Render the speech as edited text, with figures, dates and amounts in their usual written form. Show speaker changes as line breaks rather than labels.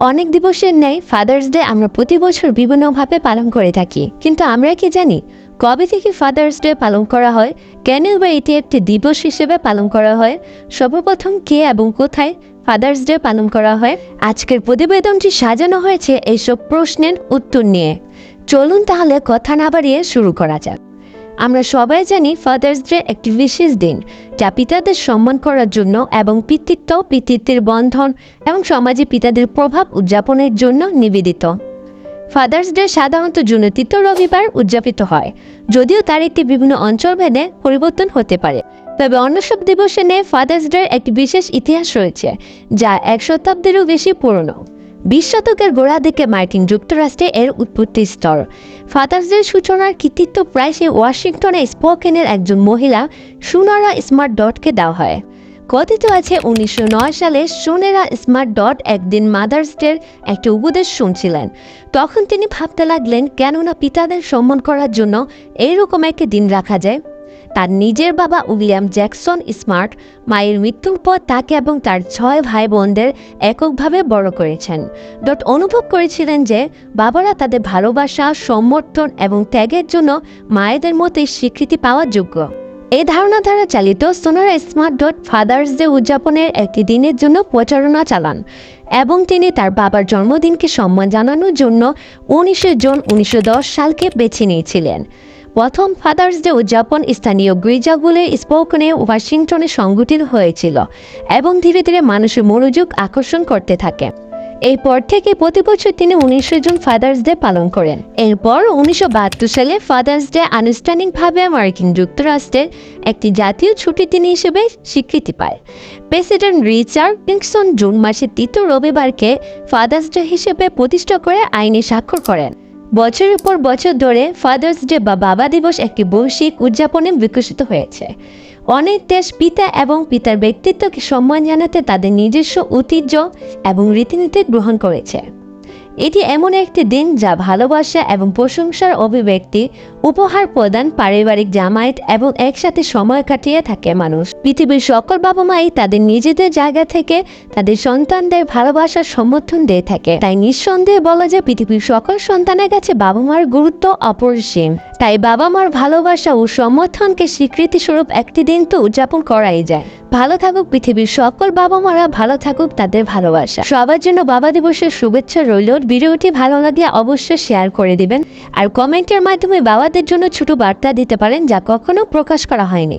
অনেক দিবসের ন্যায় ফাদার্স ডে আমরা প্রতি বছর বিভিন্নভাবে পালন করে থাকি, কিন্তু আমরা কি জানি কবে থেকে ফাদার্স ডে পালন করা হয়? কেন বা এটি একটি দিবস হিসেবে পালন করা হয়? সর্বপ্রথম কে এবং কোথায় ফাদার্স ডে পালন করা হয়? আজকের প্রতিবেদনটি সাজানো হয়েছে এইসব প্রশ্নের উত্তর নিয়ে। চলুন তাহলে কথা না বাড়িয়ে শুরু করা যাক। আমরা সবাই জানি ফাদার্স ডে একটি বিশেষ দিন, যা পিতাদের সম্মান করার জন্য এবং পিতৃত্বের বন্ধন এবং সমাজে পিতাদের প্রভাব উদযাপনের জন্য নিবেদিত। ফাদার্স ডে সাধারণত জুন 3 রবিবার উদযাপিত হয়, যদিও তার একটি বিভিন্ন অঞ্চল ভেদে পরিবর্তন হতে পারে। তবে অন্য সব দিবসে নিয়ে ফাদার্স ডে একটি বিশেষ ইতিহাস রয়েছে, যা 1 শতাব্দীরও বেশি পুরনো। 20 শতকের গোড়া দিকে মার্কিন যুক্তরাষ্ট্রে এর উৎপত্তি স্থল। ফাদার্স ডের সূচনার কৃতিত্ব প্রায় সেই ওয়াশিংটনে স্পোকেনের একজন মহিলা সুনরা স্মার্ট ডটকে দেওয়া হয়। কথিত আছে 1909 সালে সুনরা স্মার্ট ডট একদিন মাদার্স ডের একটি উপদেশ শুনছিলেন। তখন তিনি ভাবতে লাগলেন, কেননা পিতাদের সম্মান করার জন্য এইরকম একটি দিন রাখা যায়। তার নিজের বাবা উইলিয়াম জ্যাকসন স্মার্ট মায়ের মৃত্যুর পর তাকে এবং তার 6 ভাই বোনদের এককভাবে বড় করেছেন। ডট অনুভব করেছিলেন যে বাবারা তাদের ভালোবাসা, সমর্থন এবং ত্যাগের জন্য মায়েদের মতোই স্বীকৃতি পাওয়ার যোগ্য। এই ধারণা দ্বারা চালিত সুনরা স্মার্ট ডট ফাদার্স ডে উদযাপনের একটি দিনের জন্য প্রচারণা চালান এবং তিনি তার বাবার জন্মদিনকে সম্মান জানানোর জন্য 19 জুন 1910 সালকে বেছে নিয়েছিলেন। প্রথম ফাদার্স ডে উদযাপন স্থানীয় গির্জাগুলির স্পোকেনে ওয়াশিংটনে সংগঠিত হয়েছিল এবং ধীরে ধীরে মানুষের মনোযোগ আকর্ষণ করতে থাকে। এরপর থেকে প্রতি বছর তিনি 19 জুন ফাদার্স ডে পালন করেন। এরপর 1972 সালে ফাদার্স ডে আনুষ্ঠানিকভাবে মার্কিন যুক্তরাষ্ট্রের একটি জাতীয় ছুটির দিন হিসেবে স্বীকৃতি পায়। প্রেসিডেন্ট রিচার্ড নিক্সন জুন মাসের 3 রবিবারকে ফাদার্স ডে হিসেবে প্রতিষ্ঠা করে আইনে স্বাক্ষর করেন। বছরের পর বছর ধরে ফাদার্স ডে বা বাবা দিবস একটি বৈশ্বিক উদযাপনে বিকশিত হয়েছে। অনেক দেশ পিতা এবং পিতার ব্যক্তিত্বকে সম্মান জানাতে তাদের নিজস্ব ঐতিহ্য এবং রীতিনীতি গ্রহণ করেছে। এটি এমন একটি দিন যা ভালোবাসা এবং প্রশংসার অভিব্যক্তি, উপহার প্রদান, পারিবারিক জামায়াত এবং একসাথে সময় কাটিয়ে থাকে মানুষ। পৃথিবীর সকল বাবা মাই তাদের নিজেদের জায়গা থেকে তাদের সন্তানদের ভালোবাসার সমর্থন দিয়ে থাকে। তাই নিঃসন্দেহে বলা যায় পৃথিবীর সকল সন্তানের কাছে বাবা মার গুরুত্ব অপরিসীম। তাই বাবা মার ভালোবাসা ও সমর্থনকে স্বীকৃতি স্বরূপ একটি দিন তো উদযাপন করাই যায়। ভালো থাকুক পৃথিবীর সকল বাবা মারা, ভালো থাকুক তাদের ভালোবাসা। সবার জন্য বাবা দিবসের শুভেচ্ছা রইল। ভিডিওটি ভালো লাগলে অবশ্যই শেয়ার করে দিবেন আর কমেন্টের মাধ্যমে বাবাদের জন্য ছোট বার্তা দিতে পারেন, যা কখনো প্রকাশ করা হয়নি।